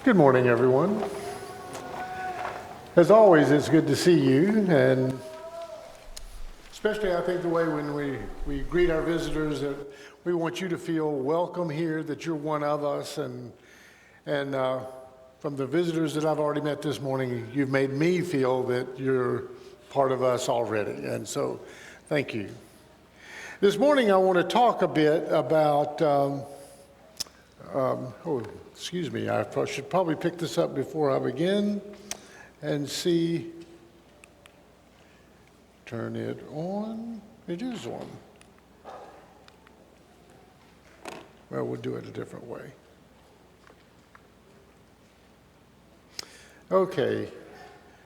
Good morning, everyone. As always, it's good to see you, and especially I think the way when we greet our visitors, that we want you to feel welcome here, that you're one of us, and from the visitors that I've already met this morning, you've made me feel that you're part of us already, and so thank you. This morning I want to talk a bit about excuse me, I should probably pick this up before I begin and see. Turn it on. It is on. Well, we'll do it a different way. Okay,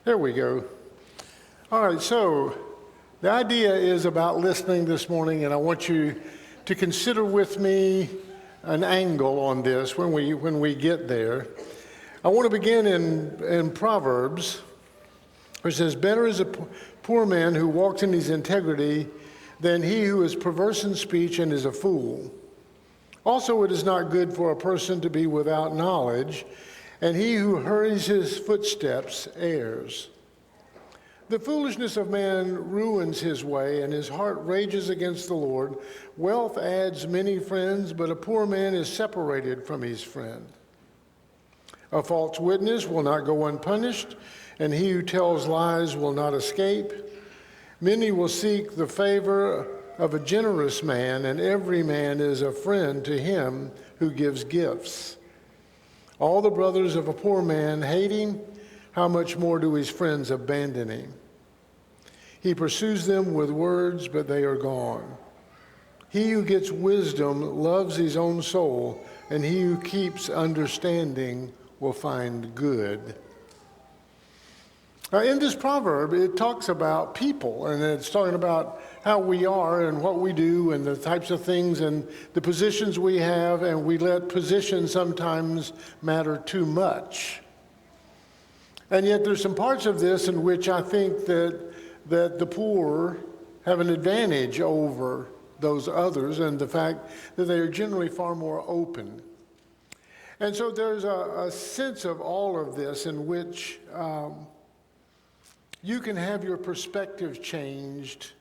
there we go. All right, so the idea is about listening this morning, and I want you to consider with me an angle on this when we get there. I want to begin in Proverbs, where it says, "Better is a poor man who walks in his integrity than he who is perverse in speech and is a fool. Also it is not good for a person to be without knowledge, and he who hurries his footsteps errs. The foolishness of man ruins his way, and his heart rages against the Lord. Wealth adds many friends, but a poor man is separated from his friend. A false witness will not go unpunished, and he who tells lies will not escape. Many will seek the favor of a generous man, and every man is a friend to him who gives gifts. All the brothers of a poor man hate him. How much more do his friends abandon him? He pursues them with words, but they are gone. He who gets wisdom loves his own soul, and he who keeps understanding will find good." Now, in this proverb, it talks about people, and it's talking about how we are and what we do and the types of things and the positions we have, and we let positions sometimes matter too much. And yet there's some parts of this in which I think that the poor have an advantage over those others, and the fact that they are generally far more open. And so there's a sense of all of this in which you can have your perspective changed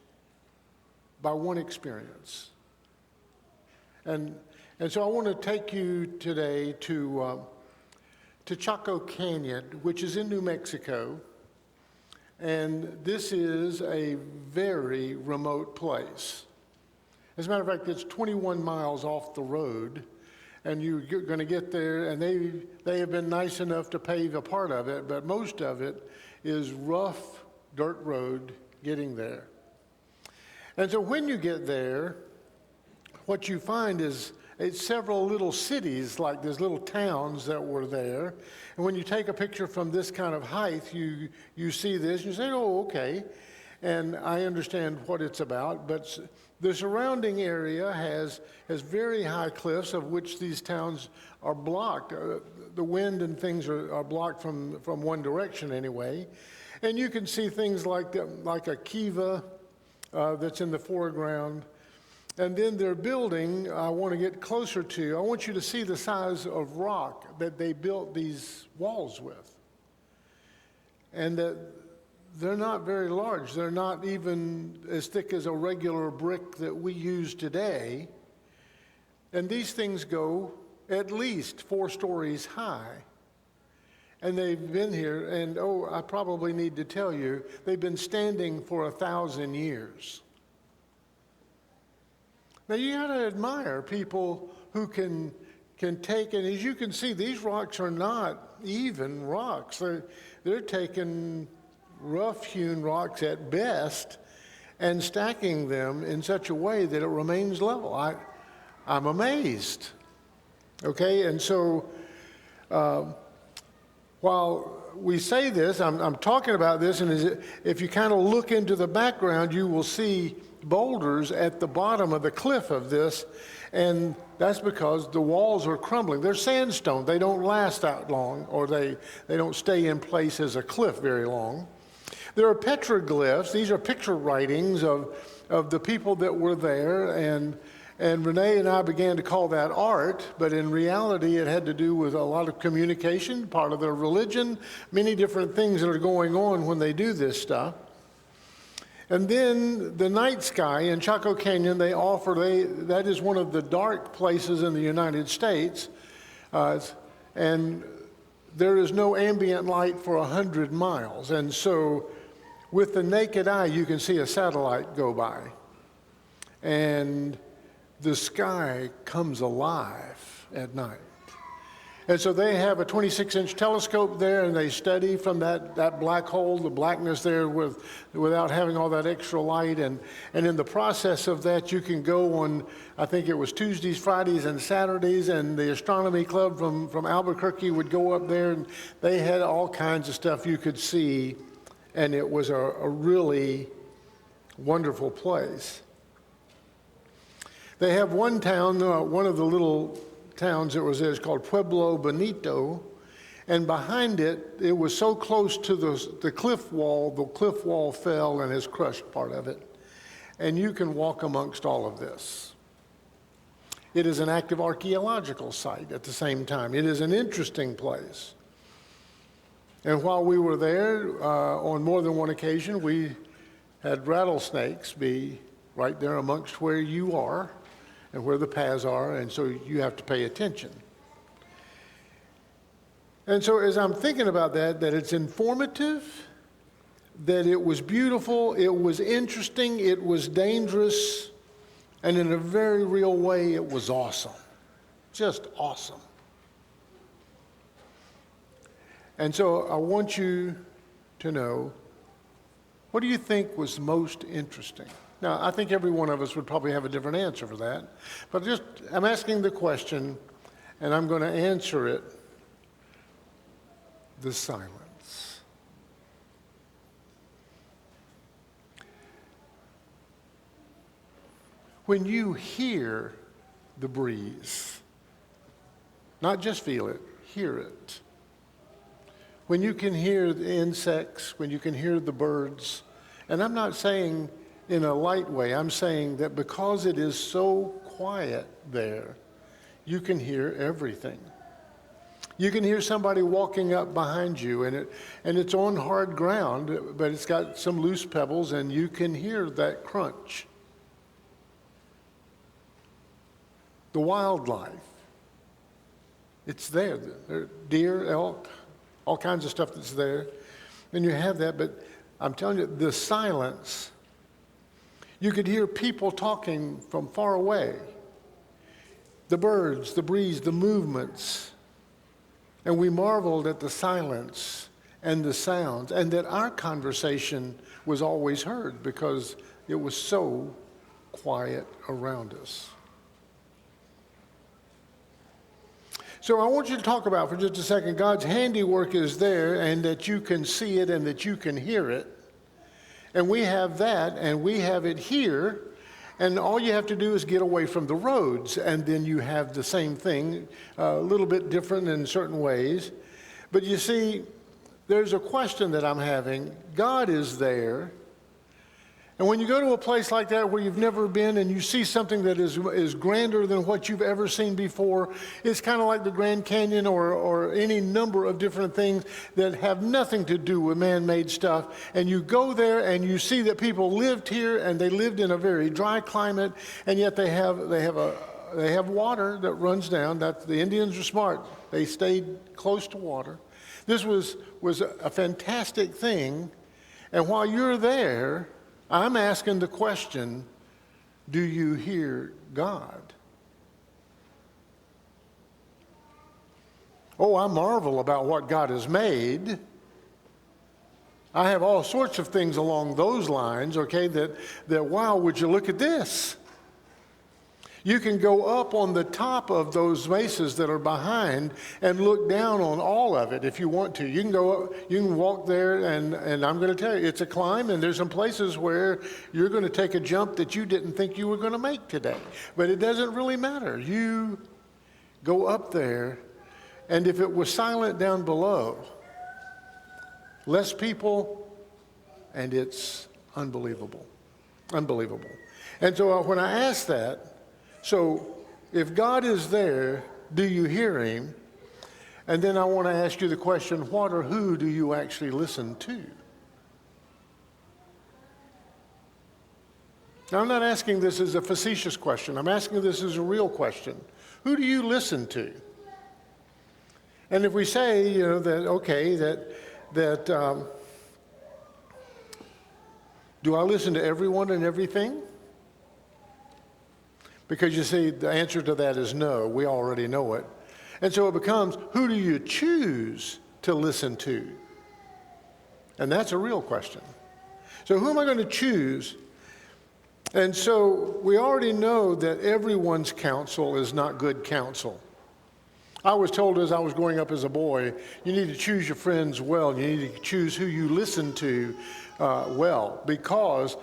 by one experience. And so I want to take you today to Chaco Canyon, which is in New Mexico. And this is a very remote place. As a matter of fact, it's 21 miles off the road, and you're going to get there, and they have been nice enough to pave a part of it, but most of it is rough dirt road getting there. And so when you get there, what you find is it's several little cities, like there's little towns that were there. And when you take a picture from this kind of height, you see this, and you say, oh, okay. And I understand what it's about, but the surrounding area has very high cliffs of which these towns are blocked. The wind and things are blocked from one direction anyway. And you can see things like a kiva that's in the foreground. And then their building, I want to get closer to. I want you to see the size of rock that they built these walls with. And that they're not very large. They're not even as thick as a regular brick that we use today. And these things go at least 4 stories high. And they've been here, and I probably need to tell you, they've been standing for 1,000 years. Now, you got to admire people who can take, and as you can see, these rocks are not even rocks. They're taking rough-hewn rocks at best and stacking them in such a way that it remains level. I'm amazed. Okay, and so while we say this, I'm talking about this, and if you kind of look into the background, you will see boulders at the bottom of the cliff of this, and that's because the walls are crumbling. They're sandstone. They don't last that long, or they don't stay in place as a cliff very long. There are petroglyphs. These are picture writings of the people that were there, and And Renee and I began to call that art, but in reality it had to do with a lot of communication, part of their religion, many different things that are going on when they do this stuff. And then the night sky in Chaco Canyon, that is one of the dark places in the United States, and there is no ambient light for 100 miles. And so with the naked eye, you can see a satellite go by. And the sky comes alive at night. And so they have a 26-inch telescope there, and they study from that black hole, the blackness there, without having all that extra light. And in the process of that, you can go on, I think it was Tuesdays, Fridays, and Saturdays, and the astronomy club from Albuquerque would go up there, and they had all kinds of stuff you could see, and it was a really wonderful place. They have one town, one of the little towns that was there is called Pueblo Bonito, and behind it, it was so close to the cliff wall fell and has crushed part of it. And you can walk amongst all of this. It is an active archaeological site at the same time. It is an interesting place. And while we were there, on more than one occasion, we had rattlesnakes be right there amongst where you are and where the paths are, and so you have to pay attention. And so as I'm thinking about that it's informative, that it was beautiful, it was interesting, it was dangerous, and in a very real way, it was awesome. Just awesome. And so I want you to know, what do you think was most interesting? Now, I think every one of us would probably have a different answer for that. But I'm asking the question, and I'm going to answer it, the silence. When you hear the breeze, not just feel it, hear it. When you can hear the insects, when you can hear the birds, and I'm not saying in a light way, I'm saying that because it is so quiet there, you can hear everything. You can hear somebody walking up behind you, and it's on hard ground, but it's got some loose pebbles, and you can hear that crunch. The wildlife, it's there. There are deer, elk, all kinds of stuff that's there. And you have that, but I'm telling you, the silence, you could hear people talking from far away. The birds, the breeze, the movements. And we marveled at the silence and the sounds, and that our conversation was always heard because it was so quiet around us. So I want you to talk about for just a second, God's handiwork is there, and that you can see it and that you can hear it. And we have that, and we have it here, and all you have to do is get away from the roads, and then you have the same thing, a little bit different in certain ways. But you see, there's a question that I'm having. God is there. And when you go to a place like that where you've never been and you see something that is grander than what you've ever seen before, it's kind of like the Grand Canyon or any number of different things that have nothing to do with man-made stuff. And you go there and you see that people lived here, and they lived in a very dry climate, and yet they have water that runs down. The Indians are smart. They stayed close to water. This was a fantastic thing. And while you're there, I'm asking the question, do you hear God? Oh, I marvel about what God has made. I have all sorts of things along those lines, okay, that wow, would you look at this? You can go up on the top of those mesas that are behind and look down on all of it if you want to. You can go up, you can walk there, and I'm going to tell you, it's a climb, and there's some places where you're going to take a jump that you didn't think you were going to make today. But it doesn't really matter. You go up there, and if it was silent down below, less people, and it's unbelievable. Unbelievable. And so when I ask that, So if God is there, do you hear him? And then I want to ask you the question, what or who do you actually listen to? Now, I'm not asking this as a facetious question. I'm asking this as a real question. Who do you listen to? And if we say, do I listen to everyone and everything? Because you see, the answer to that is no. We already know it. And so it becomes, who do you choose to listen to? And that's a real question. So who am I going to choose? And so we already know that everyone's counsel is not good counsel. I was told as I was growing up as a boy, you need to choose your friends well. You need to choose who you listen to well, because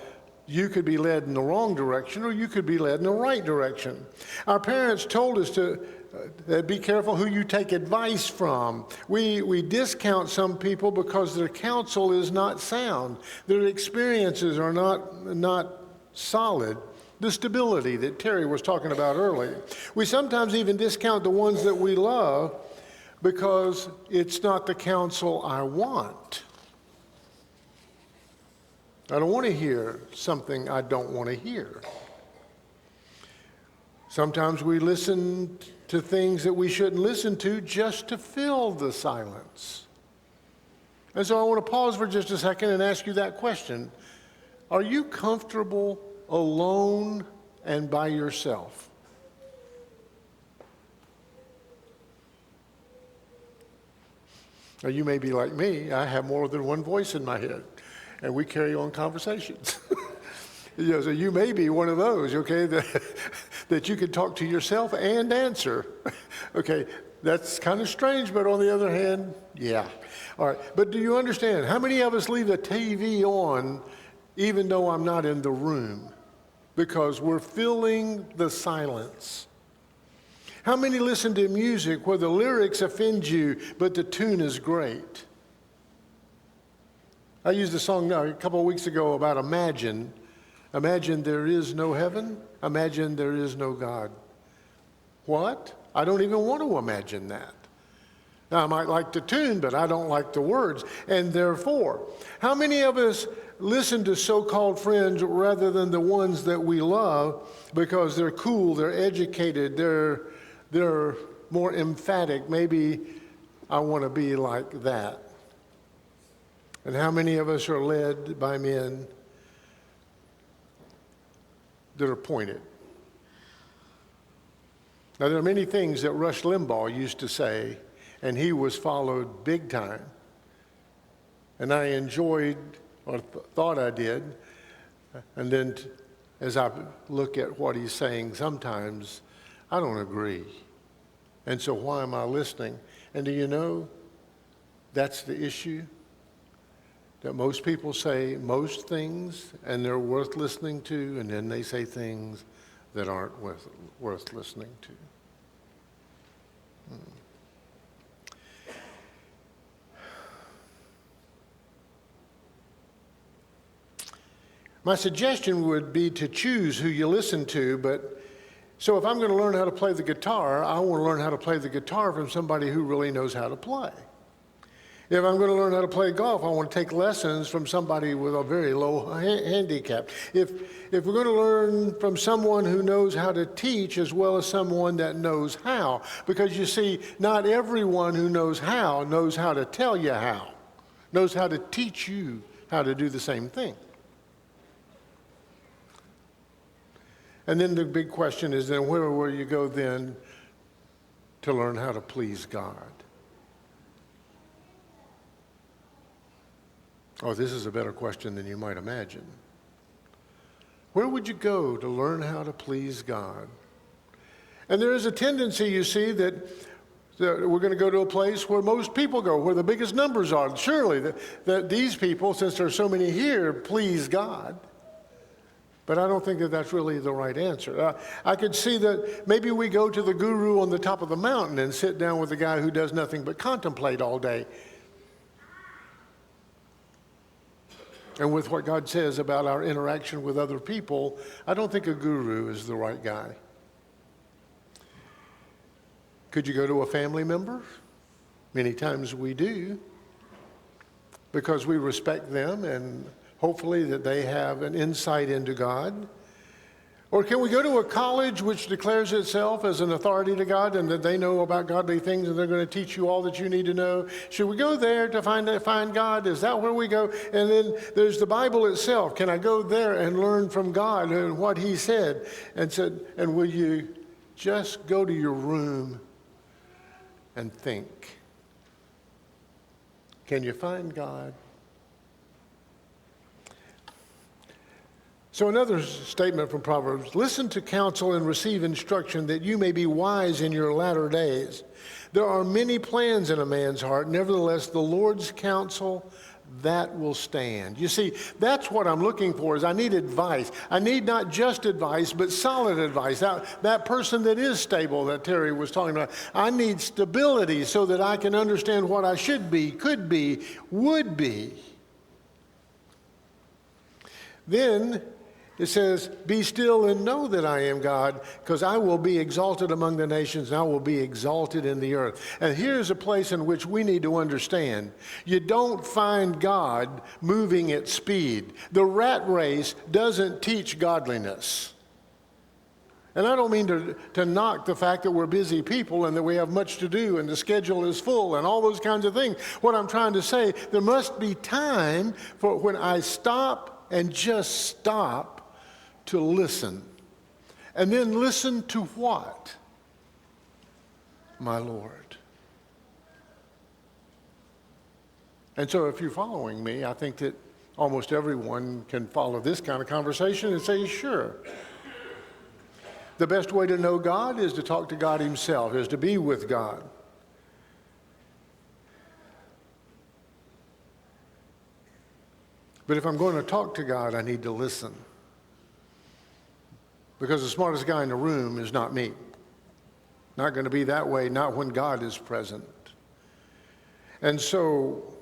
you could be led in the wrong direction or you could be led in the right direction. Our parents told us to be careful who you take advice from. We discount some people because their counsel is not sound. Their experiences are not solid. The stability that Terry was talking about earlier. We sometimes even discount the ones that we love because it's not the counsel I want. I don't want to hear something I don't want to hear. Sometimes we listen to things that we shouldn't listen to just to fill the silence. And so I want to pause for just a second and ask you that question. Are you comfortable alone and by yourself? Now, you may be like me. I have more than one voice in my head, and we carry on conversations. So you may be one of those, okay, that you can talk to yourself and answer. Okay, that's kind of strange, but on the other hand, yeah. All right, but do you understand? How many of us leave the TV on even though I'm not in the room? Because we're filling the silence. How many listen to music where the lyrics offend you, but the tune is great? I used a song a couple of weeks ago about imagine. Imagine there is no heaven. Imagine there is no God. What? I don't even want to imagine that. Now, I might like the tune, but I don't like the words. And therefore, how many of us listen to so-called friends rather than the ones that we love because they're cool, they're educated, they're more emphatic? Maybe I want to be like that. And how many of us are led by men that are pointed? Now, there are many things that Rush Limbaugh used to say, and he was followed big time. And I enjoyed, or thought I did. And then as I look at what he's saying, sometimes I don't agree. And so why am I listening? And do you know, that's the issue? That most people say most things and they're worth listening to, and then they say things that aren't worth listening to. My suggestion would be to choose who you listen to, but so if I'm going to learn how to play the guitar, I want to learn how to play the guitar from somebody who really knows how to play. If I'm going to learn how to play golf, I want to take lessons from somebody with a very low handicap. If we're going to learn from someone who knows how to teach as well as someone that knows how, because you see, not everyone who knows how to tell you how, knows how to teach you how to do the same thing. And then the big question is then where will you go then to learn how to please God? Oh, this is a better question than you might imagine. Where would you go to learn how to please God? And there is a tendency, you see, that we're going to go to a place where most people go, where the biggest numbers are. Surely that these people, since there are so many here, please God. But I don't think that that's really the right answer. I could see that maybe we go to the guru on the top of the mountain and sit down with the guy who does nothing but contemplate all day. And with what God says about our interaction with other people, I don't think a guru is the right guy. Could you go to a family member? Many times we do, because we respect them and hopefully that they have an insight into God. Or can we go to a college which declares itself as an authority to God and that they know about godly things and they're going to teach you all that you need to know? Should we go there to find God? Is that where we go? And then there's the Bible itself. Can I go there and learn from God and what he said? And will you just go to your room and think? Can you find God? So another statement from Proverbs, listen to counsel and receive instruction that you may be wise in your latter days. There are many plans in a man's heart. Nevertheless, the Lord's counsel, that will stand. You see, that's what I'm looking for is I need advice. I need not just advice, but solid advice. That person that is stable that Terry was talking about, I need stability so that I can understand what I should be, could be, would be. Then it says, be still and know that I am God, because I will be exalted among the nations, and I will be exalted in the earth. And here's a place in which we need to understand. You don't find God moving at speed. The rat race doesn't teach godliness. And I don't mean to knock the fact that we're busy people and that we have much to do and the schedule is full and all those kinds of things. What I'm trying to say, there must be time for when I stop and just stop to listen. And then listen to what? My Lord. And so if you're following me, I think that almost everyone can follow this kind of conversation and say, sure. The best way to know God is to talk to God himself, is to be with God. But if I'm going to talk to God, I need to listen. Because the smartest guy in the room is not me. Not going to be that way, not when God is present. And so,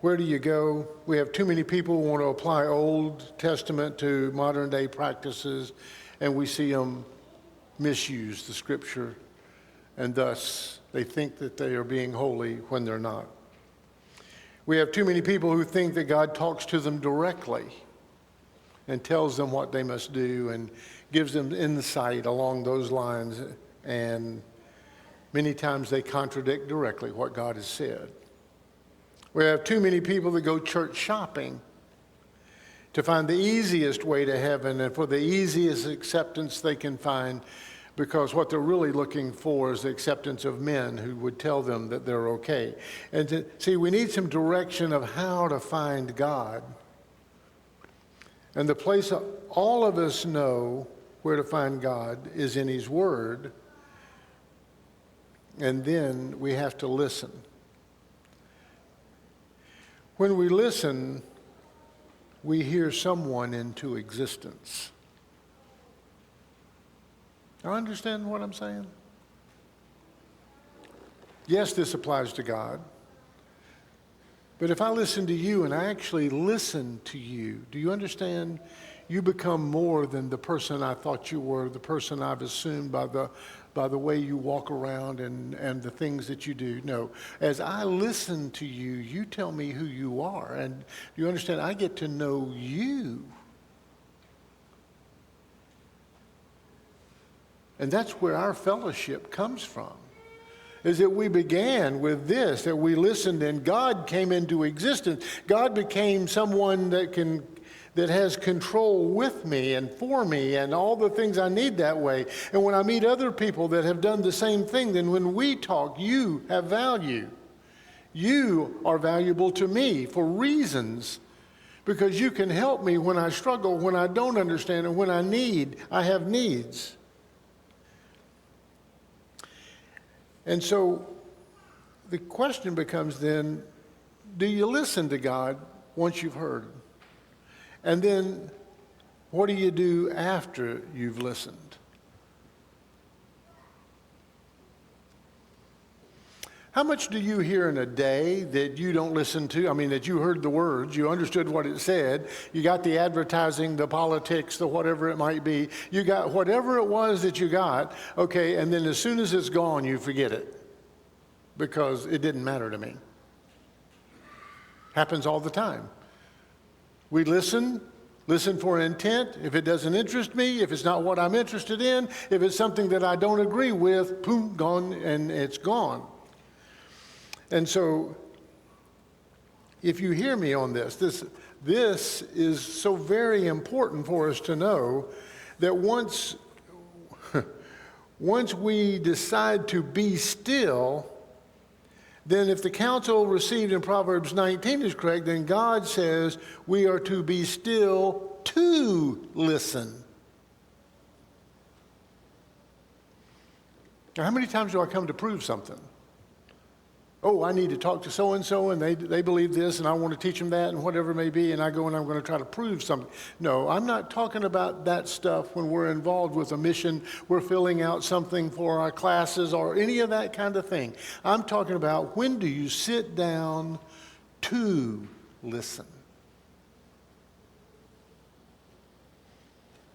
where do you go? We have too many people who want to apply Old Testament to modern day practices, and we see them misuse the Scripture, and thus they think that they are being holy when they're not. We have too many people who think that God talks to them directly and tells them what they must do and gives them insight along those lines, and many times they contradict directly what God has said. We have too many people that go church shopping to find the easiest way to heaven and for the easiest acceptance they can find, because what they're really looking for is the acceptance of men who would tell them that they're okay. And see, we need some direction of how to find God. And the place all of us know where to find God is in his word. And then we have to listen. When we listen, we hear someone into existence. Now, understand what I'm saying? Yes, this applies to God. But if I listen to you and I actually listen to you, do you understand? You become more than the person I thought you were, the person I've assumed by the way you walk around and the things that you do. No, as I listen to you, you tell me who you are. And do you understand? I get to know you. And that's where our fellowship comes from. Is that we began with this, that we listened and God came into existence. God became someone that has control with me and for me and all the things I need that way. And when I meet other people that have done the same thing, then when we talk, you have value. You are valuable to me for reasons, because you can help me when I struggle, when I don't understand, and when I have needs. And so the question becomes then, do you listen to God once you've heard? And then what do you do after you've listened? How much do you hear in a day that you don't listen to? I mean, that you heard the words, you understood what it said, you got the advertising, the politics, the whatever it might be. You got whatever it was that you got, okay, and then as soon as it's gone, you forget it because it didn't matter to me. Happens all the time. We listen for intent. If it doesn't interest me, if it's not what I'm interested in, if it's something that I don't agree with, boom, gone, and it's gone. And so, if you hear me on this is so very important for us to know that once we decide to be still, then if the counsel received in Proverbs 19 is correct, then God says we are to be still to listen. Now, how many times do I come to prove something? Oh, I need to talk to so-and-so, and they believe this, and I want to teach them that, and whatever it may be, and I go and I'm going to try to prove something. No, I'm not talking about that stuff when we're involved with a mission, we're filling out something for our classes, or any of that kind of thing. I'm talking about when do you sit down to listen?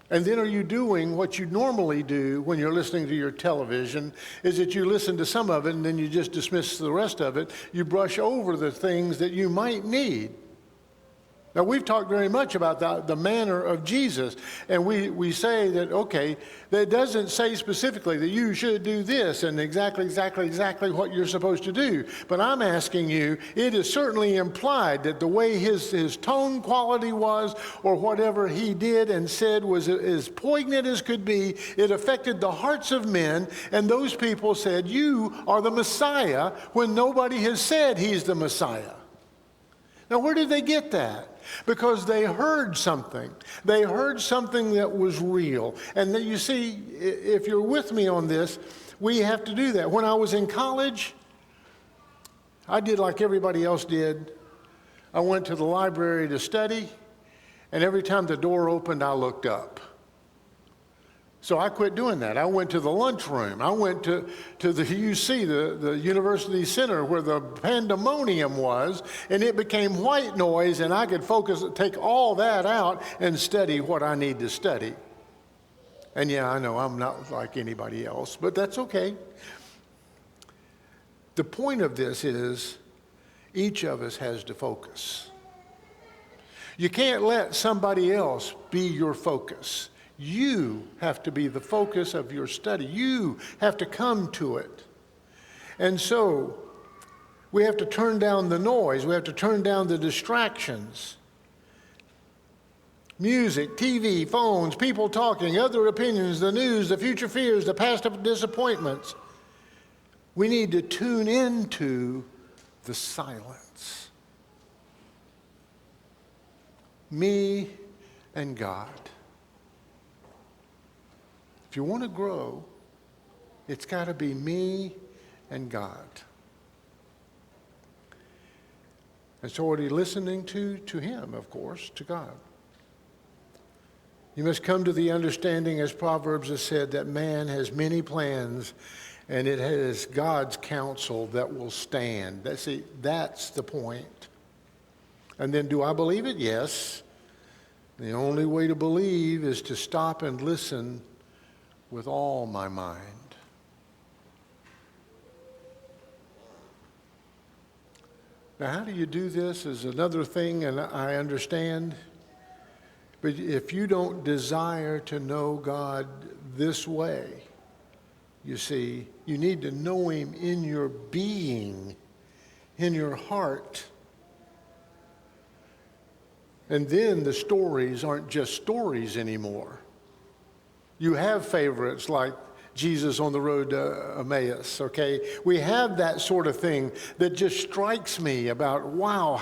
And then are you doing what you normally do when you're listening to your television, is that you listen to some of it and then you just dismiss the rest of it. You brush over the things that you might need. Now, we've talked very much about the manner of Jesus, and we say that, okay, that doesn't say specifically that you should do this and exactly what you're supposed to do. But I'm asking you, it is certainly implied that the way his tone quality was, or whatever he did and said was as poignant as could be, it affected the hearts of men, and those people said, you are the Messiah, when nobody has said he's the Messiah. Now, where did they get that? Because they heard something. They heard something that was real. And then you see, if you're with me on this, we have to do that. When I was in college, I did like everybody else did. I went to the library to study, and every time the door opened, I looked up. So I quit doing that. I went to the lunchroom. I went to the UC, the University Center, where the pandemonium was, and it became white noise, and I could take all that out and study what I need to study. And yeah, I know I'm not like anybody else, but that's okay. The point of this is each of us has to focus. You can't let somebody else be your focus. You have to be the focus of your study. You have to come to it. And so we have to turn down the noise. We have to turn down the distractions. Music, TV, phones, people talking, other opinions, the news, the future fears, the past disappointments. We need to tune into the silence. Me and God. If you want to grow, it's got to be me and God. And so what are you listening to? To Him, of course, to God. You must come to the understanding, as Proverbs has said, that man has many plans, and it is God's counsel that will stand. That's the point. And then, do I believe it? Yes. The only way to believe is to stop and listen with all my mind. Now, how do you do this is another thing, and I understand. But if you don't desire to know God this way, you see, you need to know Him in your being, in your heart. And then the stories aren't just stories anymore. You have favorites like Jesus on the road to Emmaus, okay? We have that sort of thing that just strikes me about, wow,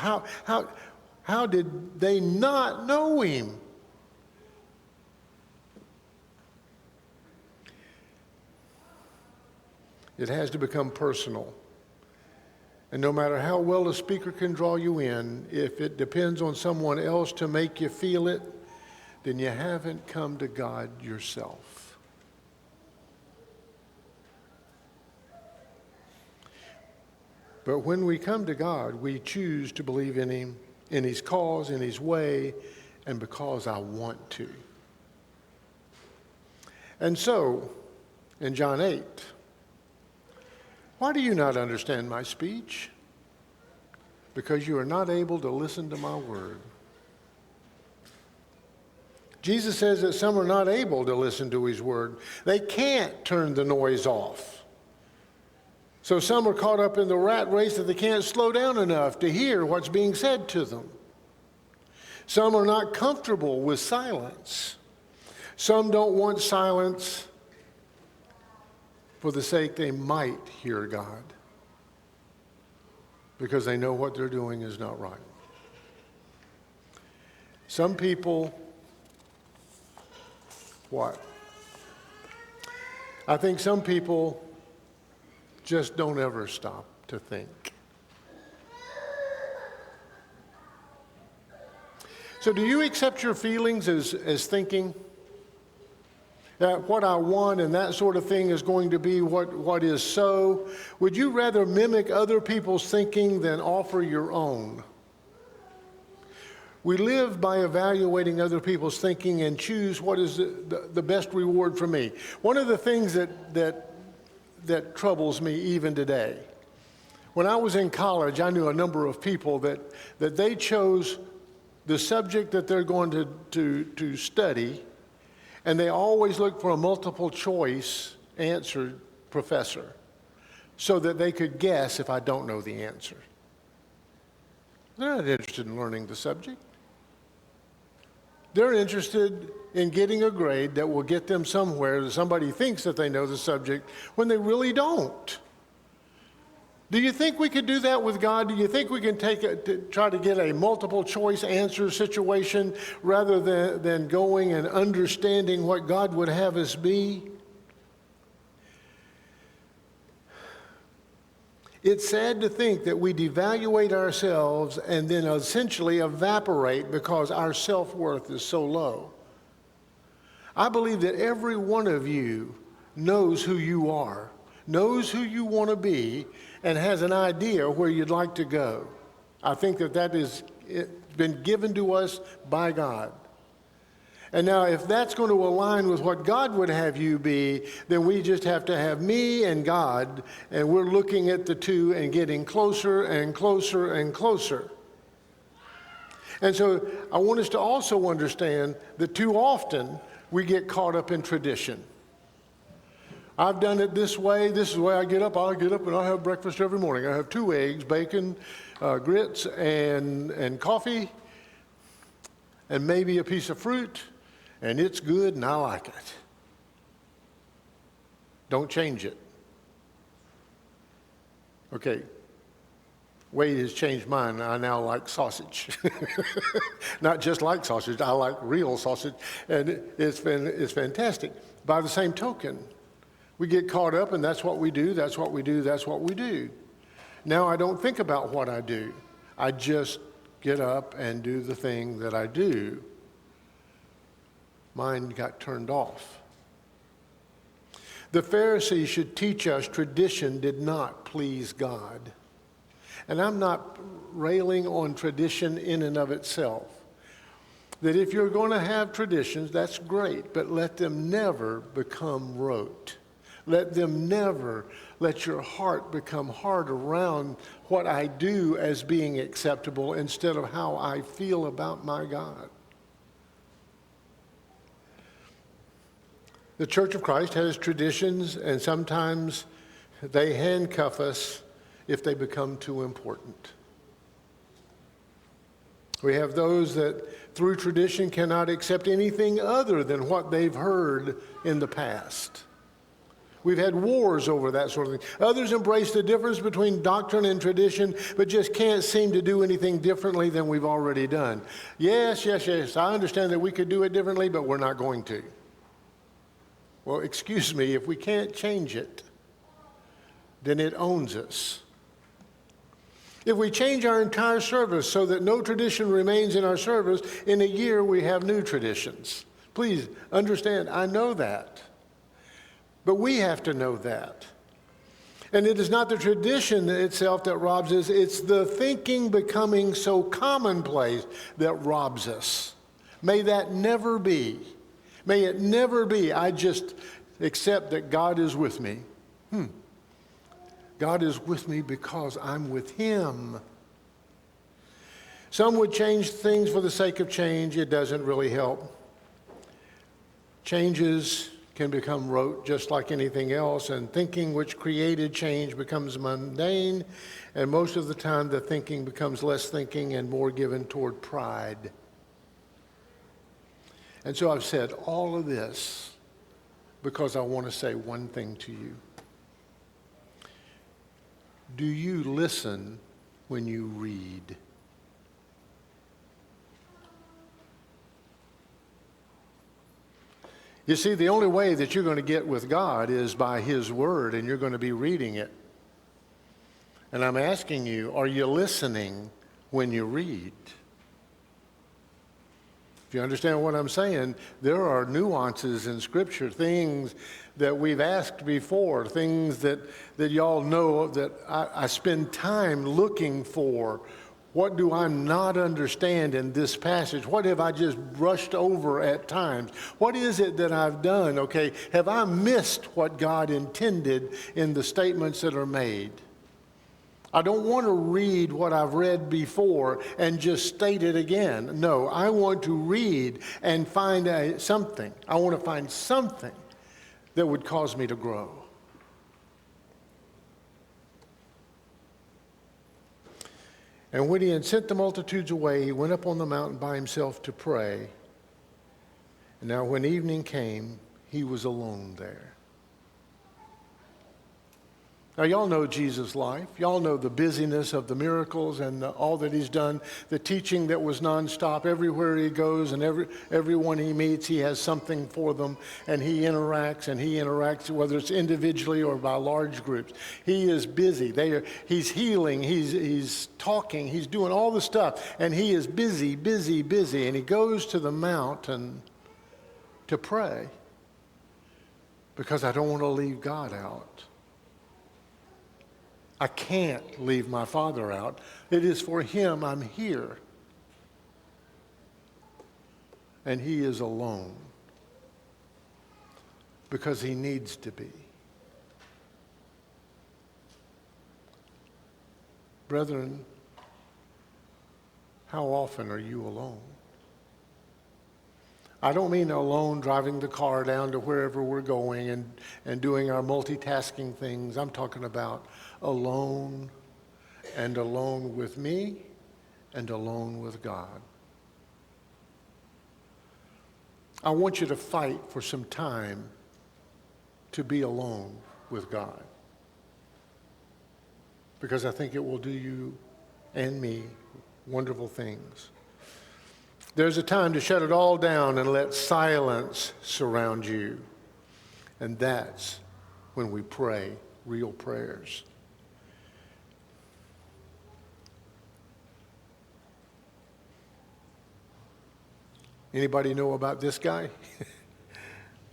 how did they not know Him? It has to become personal. And no matter how well a speaker can draw you in, if it depends on someone else to make you feel it, then you haven't come to God yourself. But when we come to God, we choose to believe in him, in his cause, in his way, and because I want to. And so, in John 8, why do you not understand my speech? Because you are not able to listen to my word. Jesus says that some are not able to listen to his word. They can't turn the noise off. So some are caught up in the rat race that they can't slow down enough to hear what's being said to them. Some are not comfortable with silence. Some don't want silence for the sake they might hear God, because they know what they're doing is not right. Some people, what? I think some people just don't ever stop to think. So do you accept your feelings as thinking? That what I want and that sort of thing is going to be what is so? Would you rather mimic other people's thinking than offer your own? We live by evaluating other people's thinking and choose what is the best reward for me. One of the things that troubles me even today, when I was in college, I knew a number of people that they chose the subject that they're going to study, and they always look for a multiple choice answer professor so that they could guess if I don't know the answer. They're not interested in learning the subject. They're interested in getting a grade that will get them somewhere that somebody thinks that they know the subject when they really don't. Do you think we could do that with God? Do you think we can try to get a multiple choice answer situation rather than going and understanding what God would have us be? It's sad to think that we devaluate ourselves and then essentially evaporate because our self-worth is so low. I believe that every one of you knows who you are, knows who you want to be, and has an idea where you'd like to go. I think that is been given to us by God. And now if that's going to align with what God would have you be, then we just have to have me and God, and we're looking at the two and getting closer and closer and closer. And so I want us to also understand that too often we get caught up in tradition. I've done it this way. This is the way I get up. I'll get up and I'll have breakfast every morning. I have 2 eggs, bacon, grits, and coffee, and maybe a piece of fruit, and it's good and I like it. Don't change it. Okay. Wade has changed mine. I now like sausage. Not just like sausage, I like real sausage, and it's fantastic. By the same token, we get caught up, and that's what we do, that's what we do, that's what we do. Now I don't think about what I do. I just get up and do the thing that I do. Mine got turned off. The Pharisees should teach us tradition did not please God. And I'm not railing on tradition in and of itself. That if you're going to have traditions, that's great, but let them never become rote. Let your heart become hard around what I do as being acceptable instead of how I feel about my God. The Church of Christ has traditions, and sometimes they handcuff us if they become too important. We have those that through tradition cannot accept anything other than what they've heard in the past. We've had wars over that sort of thing. Others embrace the difference between doctrine and tradition, but just can't seem to do anything differently than we've already done. Yes, I understand that we could do it differently, but we're not going to. Well, excuse me, if we can't change it, then it owns us. If we change our entire service so that no tradition remains in our service, in a year we have new traditions. Please understand, I know that. But we have to know that. And it is not the tradition itself that robs us, it's the thinking becoming so commonplace that robs us. May that never be. May it never be. I just accept that God is with me. God is with me because I'm with Him. Some would change things for the sake of change. It doesn't really help. Changes can become rote just like anything else, and thinking which created change becomes mundane, and most of the time the thinking becomes less thinking and more given toward pride. And so I've said all of this because I want to say one thing to you. Do you listen when you read? You see, the only way that you're going to get with God is by His Word, and you're going to be reading it. And I'm asking you, are you listening when you read? If you understand what I'm saying, there are nuances in Scripture, things that we've asked before, things that y'all know that I spend time looking for. What do I not understand in this passage? What have I just brushed over at times? What is it that I've done? Okay, have I missed what God intended in the statements that are made? I don't want to read what I've read before and just state it again. No, I want to read and find something. I want to find something that would cause me to grow. And when he had sent the multitudes away, he went up on the mountain by himself to pray. And now when evening came, he was alone there. Now, y'all know Jesus' life. Y'all know the busyness of the miracles and all that he's done, the teaching that was nonstop. Everywhere he goes and everyone he meets, he has something for them, and he interacts, whether it's individually or by large groups. He is busy. He's healing. He's talking. He's doing all the stuff, and he is busy, busy, busy. And he goes to the mountain to pray because I don't want to leave God out. I can't leave my Father out. It is for him I'm here. And he is alone because he needs to be. Brethren, how often are you alone? I don't mean alone driving the car down to wherever we're going and doing our multitasking things. I'm talking about alone, and alone with me, and alone with God. I want you to fight for some time to be alone with God, because I think it will do you and me wonderful things. There's a time to shut it all down and let silence surround you. And that's when we pray real prayers. Anybody know about this guy?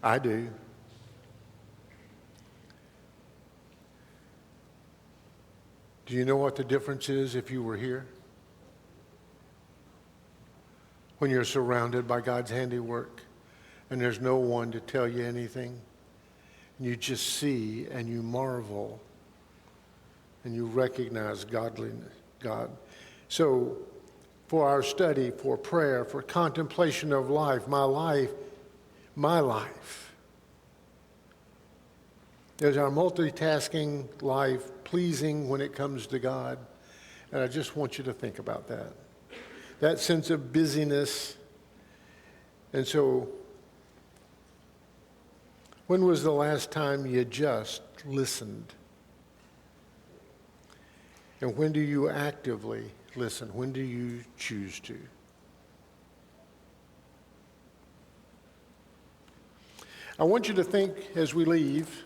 I do. Do you know what the difference is if you were here? When you're surrounded by God's handiwork and there's no one to tell you anything, and you just see and you marvel and you recognize God. So for our study, for prayer, for contemplation of life, my life, is our multitasking life pleasing when it comes to God? And I just want you to think about that. That sense of busyness. And so, when was the last time you just listened? And when do you actively listen? When do you choose to? I want you to think as we leave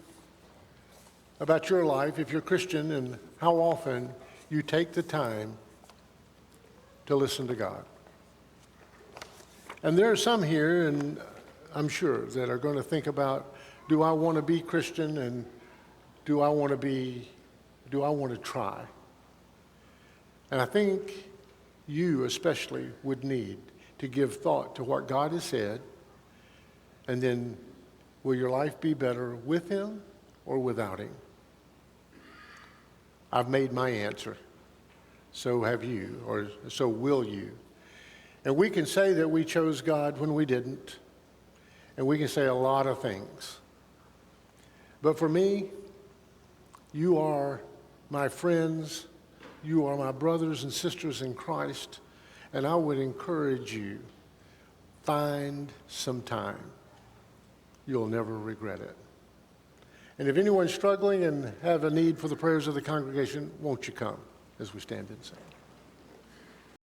about your life, if you're Christian, and how often you take the time to listen to God. And there are some here, and I'm sure, that are going to think about, do I want to be Christian, and do I want to be do I want to try? And I think you especially would need to give thought to what God has said, and then will your life be better with him or without him? I've made my answer. So have you, or so will you. And we can say that we chose God when we didn't. And we can say a lot of things. But for me, you are my friends. You are my brothers and sisters in Christ. And I would encourage you, find some time. You'll never regret it. And if anyone's struggling and have a need for the prayers of the congregation, won't you come as we stand and sing?